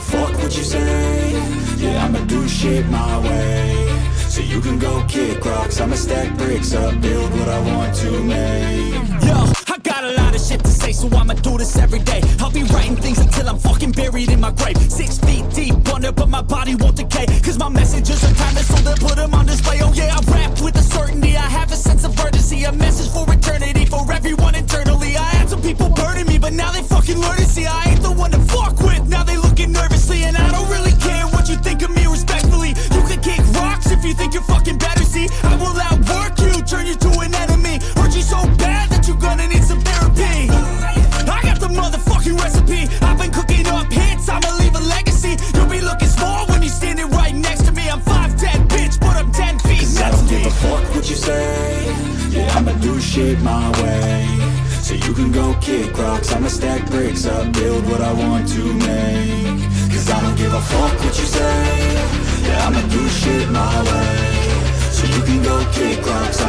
a fuck what you say. Yeah, I'ma do shit my way. So you can go kick rocks, I'ma stack bricks up, build what I want to make. Yo, I got a lot of shit to say, so I'ma do this every day. I'll be writing things until I'm fucking buried in my grave. 6 feet deep under, but my body won't decay. Cause my messages are timeless, so they'll put them on display. Oh yeah, I rap with a certainty, I have a sense of urgency. A message for eternity, for everyone internally. I had some people burning me, but now they fucking learn to see I ain't the one to fuck with, now they looking nervously. And I don't really care what you think of me, respectfully. You can kick rocks if you think you're fucking better, see. I will outwork you, turn you to an enemy. Hurt you so bad that you're gonna need some therapy. I got the motherfucking recipe, I've been cooking up hits, I'ma leave a legacy. You'll be looking small when you're standing right next to me. I'm 5'10", bitch, but I'm 10 feet next to me. I don't give a fuck what you say. Yeah, I'ma do shit my way. So you can go kick rocks, I'ma stack bricks up, build what I want to make. Cause I don't give a fuck what you say. Yeah, I'ma do shit my way. So you can go kick rocks,